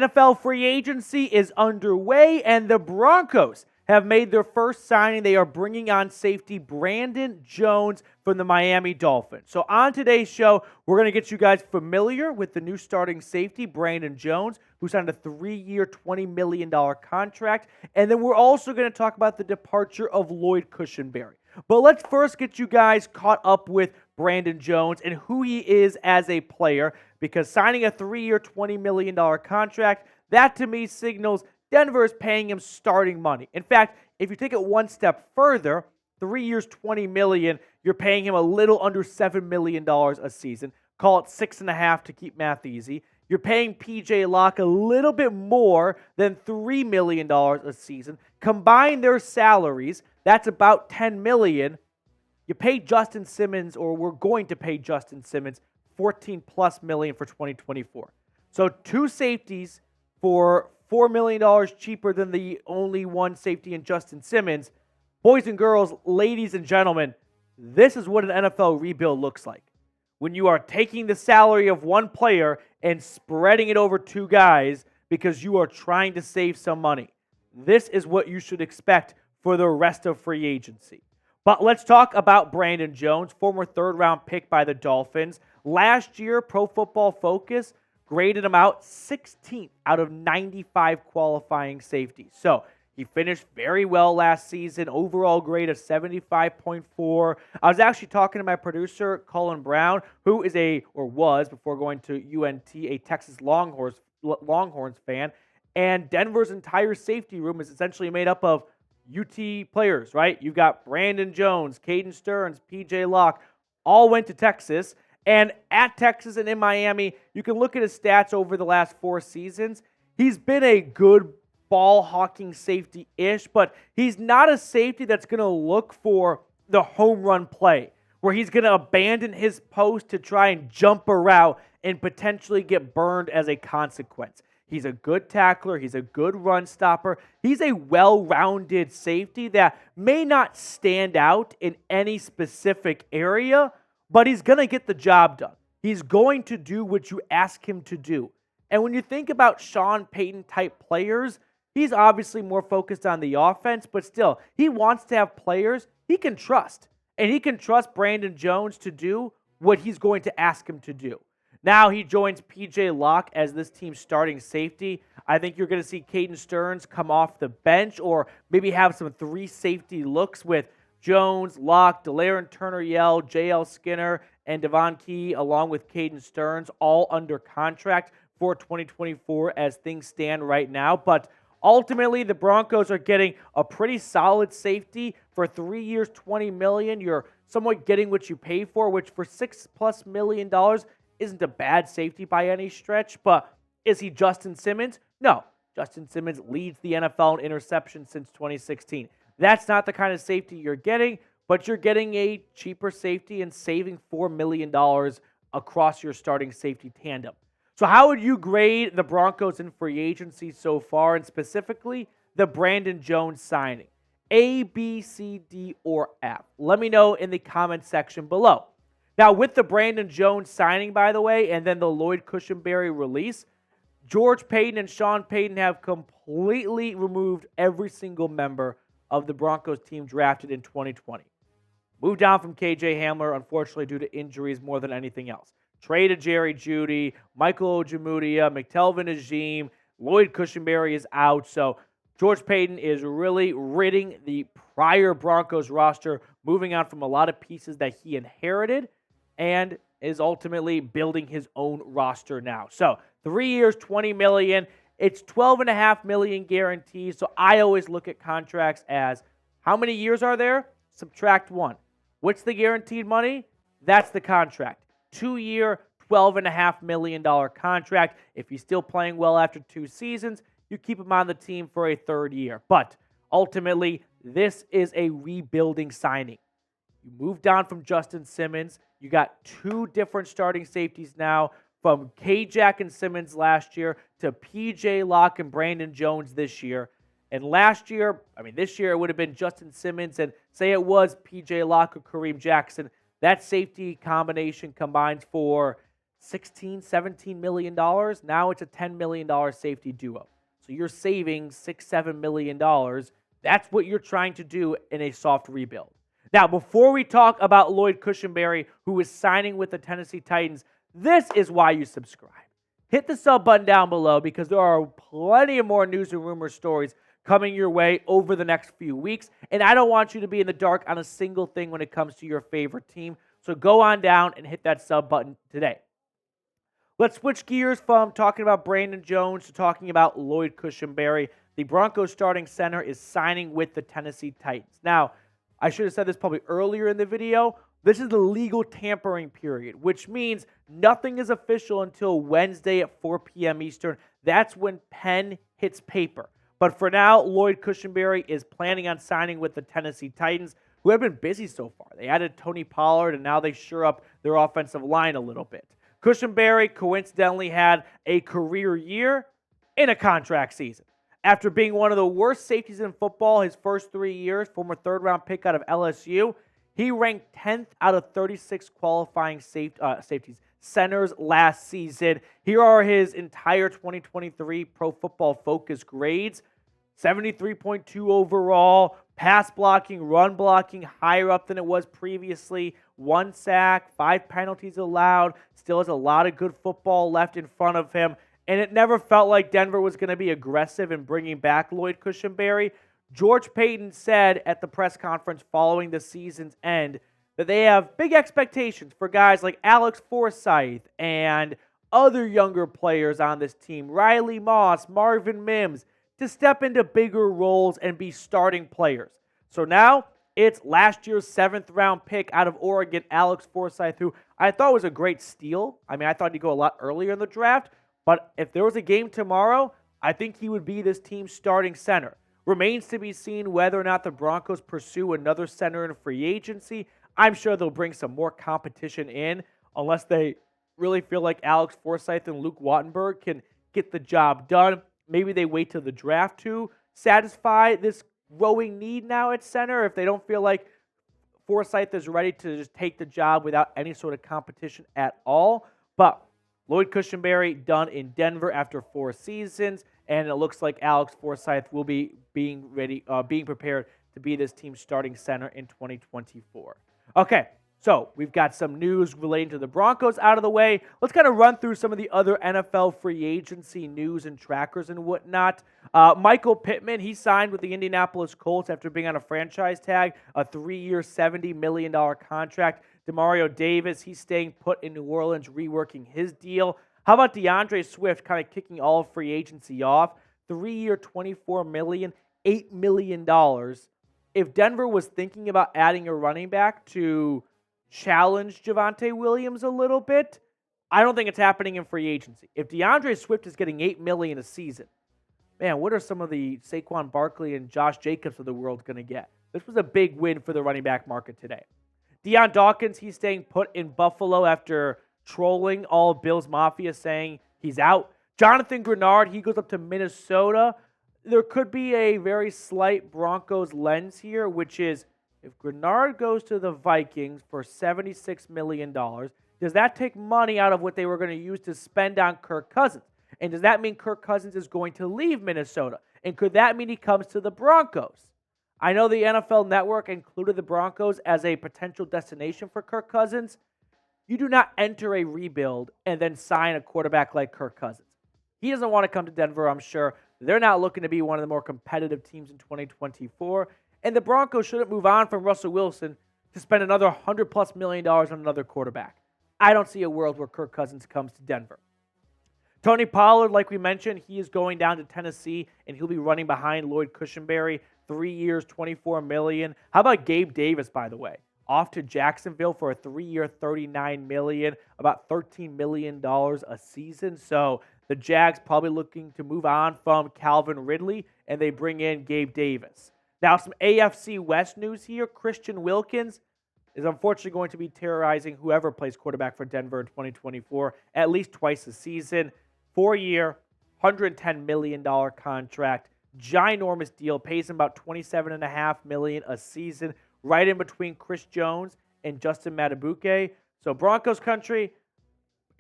NFL free agency is underway, and the Broncos have made their first signing. They are bringing on safety Brandon Jones from the Miami Dolphins. So on today's show, we're going to get you guys familiar with the new starting safety, Brandon Jones, who signed a 3-year, $20 million contract. And then we're also going to talk about the departure of Lloyd Cushenberry. But let's first get you guys caught up with Brandon Jones and who he is as a player, because signing a 3-year, $20 million contract, that to me signals Denver is paying him starting money. In fact, if you take it one step further, 3 years, $20 million, you're paying him a little under $7 million a season. Call it 6.5 to keep math easy. You're paying PJ Locke a little bit more than $3 million a season. Combine their salaries, that's about $10 million. You pay Justin Simmons, or we're going to pay Justin Simmons, $14+ million for 2024. So two safeties for $4 million cheaper than the only one safety in Justin Simmons. Boys and girls, ladies and gentlemen, this is what an NFL rebuild looks like. When you are taking the salary of one player and spreading it over two guys because you are trying to save some money. This is what you should expect for the rest of free agency. But let's talk about Brandon Jones, former third-round pick by the Dolphins. Last year, Pro Football Focus graded him out 16th out of 95 qualifying safeties. So he finished very well last season, overall grade of 75.4. I was actually talking to my producer, Colin Brown, who is was, before going to UNT, a Texas Longhorns fan. And Denver's entire safety room is essentially made up of UT players, right? You've got Brandon Jones, Caden Stearns, PJ Locke, all went to Texas. And at Texas and in Miami, you can look at his stats over the last 4 seasons. He's been a good ball-hawking safety-ish, but he's not a safety that's going to look for the home run play, where he's going to abandon his post to try and jump a route and potentially get burned as a consequence. He's a good tackler. He's a good run stopper. He's a well-rounded safety that may not stand out in any specific area, but he's going to get the job done. He's going to do what you ask him to do. And when you think about Sean Payton type players, he's obviously more focused on the offense, but still, he wants to have players he can trust. And he can trust Brandon Jones to do what he's going to ask him to do. Now he joins PJ Locke as this team's starting safety. I think you're going to see Caden Stearns come off the bench, or maybe have some 3 safety looks with Jones, Locke, Delaren Turner-Yell, J.L. Skinner, and Devon Key, along with Caden Stearns, all under contract for 2024 as things stand right now. But ultimately, the Broncos are getting a pretty solid safety for 3 years, $20 million. You're somewhat getting what you pay for, which for $6+ million isn't a bad safety by any stretch. But is he Justin Simmons? No. Justin Simmons leads the NFL in interceptions since 2016. That's not the kind of safety you're getting, but you're getting a cheaper safety and saving $4 million across your starting safety tandem. So how would you grade the Broncos in free agency so far, and specifically the Brandon Jones signing? A, B, C, D, or F? Let me know in the comment section below. Now, with the Brandon Jones signing, by the way, and then the Lloyd Cushenberry release, George Payton and Sean Payton have completely removed every single member of the Broncos team drafted in 2020. Moved down from KJ Hamler, unfortunately, due to injuries more than anything else. Traded Jerry Jeudy, Michael Ojemudia, McTelvin Agim, Lloyd Cushenberry is out. So George Payton is really ridding the prior Broncos roster, moving on from a lot of pieces that he inherited, and is ultimately building his own roster now. So 3 years, $20 million. It's $12.5 million guaranteed. So I always look at contracts as, how many years are there? Subtract 1. What's the guaranteed money? That's the contract. 2-year, $12.5 million contract. If he's still playing well after 2 seasons, you keep him on the team for a 3rd year. But ultimately, this is a rebuilding signing. You moved down from Justin Simmons. You got 2 different starting safeties now, from K-Jack and Simmons last year to P.J. Locke and Brandon Jones this year. And this year it would have been Justin Simmons, and say it was P.J. Locke or Kareem Jackson. That safety combination combines for $16, $17 million. Now it's a $10 million safety duo. So you're saving $6, $7 million. That's what you're trying to do in a soft rebuild. Now, before we talk about Lloyd Cushenberry, who is signing with the Tennessee Titans, this is why you subscribe. Hit the sub button down below because there are plenty of more news and rumor stories coming your way over the next few weeks. And I don't want you to be in the dark on a single thing when it comes to your favorite team. So go on down and hit that sub button today. Let's switch gears from talking about Brandon Jones to talking about Lloyd Cushenberry. The Broncos starting center is signing with the Tennessee Titans. Now, I should have said this probably earlier in the video. This is the legal tampering period, which means nothing is official until Wednesday at 4 p.m. Eastern. That's when pen hits paper. But for now, Lloyd Cushenberry is planning on signing with the Tennessee Titans, who have been busy so far. They added Tony Pollard, and now they shore up their offensive line a little bit. Cushenberry coincidentally had a career year in a contract season. After being one of the worst safeties in football his first 3 years, former third-round pick out of LSU, he ranked 10th out of 36 qualifying centers last season. Here are his entire 2023 Pro Football Focus grades. 73.2 overall, pass blocking, run blocking, higher up than it was previously. 1 sack, 5 penalties allowed. Still has a lot of good football left in front of him. And it never felt like Denver was going to be aggressive in bringing back Lloyd Cushenberry. George Payton said at the press conference following the season's end that they have big expectations for guys like Alex Foresight and other younger players on this team, Riley Moss, Marvin Mims, to step into bigger roles and be starting players. So now it's last year's 7th-round pick out of Oregon, Alex Forsythe, who I thought was a great steal. I mean, I thought he'd go a lot earlier in the draft, but if there was a game tomorrow, I think he would be this team's starting center. Remains to be seen whether or not the Broncos pursue another center in free agency. I'm sure they'll bring some more competition in unless they really feel like Alex Forsythe and Luke Wattenberg can get the job done. Maybe they wait till the draft to satisfy this growing need now at center if they don't feel like Forsythe is ready to just take the job without any sort of competition at all. But Lloyd Cushenberry done in Denver after 4 seasons, and it looks like Alex Forsythe will be being prepared to be this team's starting center in 2024. Okay, so we've got some news relating to the Broncos out of the way. Let's kind of run through some of the other NFL free agency news and trackers and whatnot. Michael Pittman, he signed with the Indianapolis Colts after being on a franchise tag, a 3-year, $70 million contract. Demario Davis, he's staying put in New Orleans, reworking his deal. How about DeAndre Swift kind of kicking all of free agency off? 3-year, $24 million, $8 million. If Denver was thinking about adding a running back to challenge Javonte Williams a little bit, I don't think it's happening in free agency. If DeAndre Swift is getting $8 million a season, man, what are some of the Saquon Barkley and Josh Jacobs of the world going to get? This was a big win for the running back market today. Deion Dawkins, he's staying put in Buffalo after trolling all of Bills Mafia saying he's out. Jonathan Grenard, he goes up to Minnesota. There could be a very slight Broncos lens here, which is if Grenard goes to the Vikings for $76 million, does that take money out of what they were going to use to spend on Kirk Cousins? And does that mean Kirk Cousins is going to leave Minnesota? And could that mean he comes to the Broncos? I know the NFL Network included the Broncos as a potential destination for Kirk Cousins. You do not enter a rebuild and then sign a quarterback like Kirk Cousins. He doesn't want to come to Denver, I'm sure. They're not looking to be one of the more competitive teams in 2024. And the Broncos shouldn't move on from Russell Wilson to spend another $100+ million on another quarterback. I don't see a world where Kirk Cousins comes to Denver. Tony Pollard, like we mentioned, he is going down to Tennessee, and he'll be running behind Lloyd Cushenberry. 3 years, $24 million. How about Gabe Davis, by the way? Off to Jacksonville for a 3-year, $39 million, about $13 million a season. So the Jags probably looking to move on from Calvin Ridley, and they bring in Gabe Davis. Now, some AFC West news here. Christian Wilkins is unfortunately going to be terrorizing whoever plays quarterback for Denver in 2024 at least twice a season. 4-year, $110 million contract. Ginormous deal. Pays him about $27.5 million a season, right in between Chris Jones and Justin Matabuke. So Broncos country,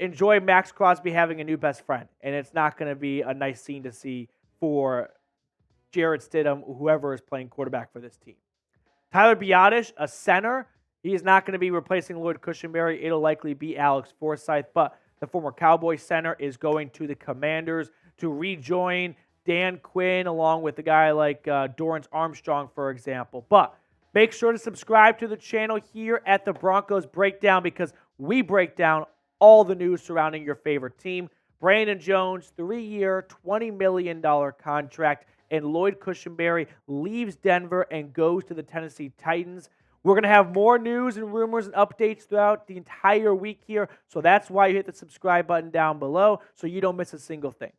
enjoy Max Crosby having a new best friend, and it's not going to be a nice scene to see for Jarrett Stidham, whoever is playing quarterback for this team. Tyler Biadasz, a center. He is not going to be replacing Lloyd Cushenberry. It'll likely be Alex Foresight, but the former Cowboy center is going to the Commanders to rejoin Dan Quinn, along with a guy like Dorrance Armstrong, for example. But make sure to subscribe to the channel here at the Broncos Breakdown, because we break down all the news surrounding your favorite team. Brandon Jones, 3-year, $20 million contract, and Lloyd Cushenberry leaves Denver and goes to the Tennessee Titans. We're going to have more news and rumors and updates throughout the entire week here, so that's why you hit the subscribe button down below so you don't miss a single thing.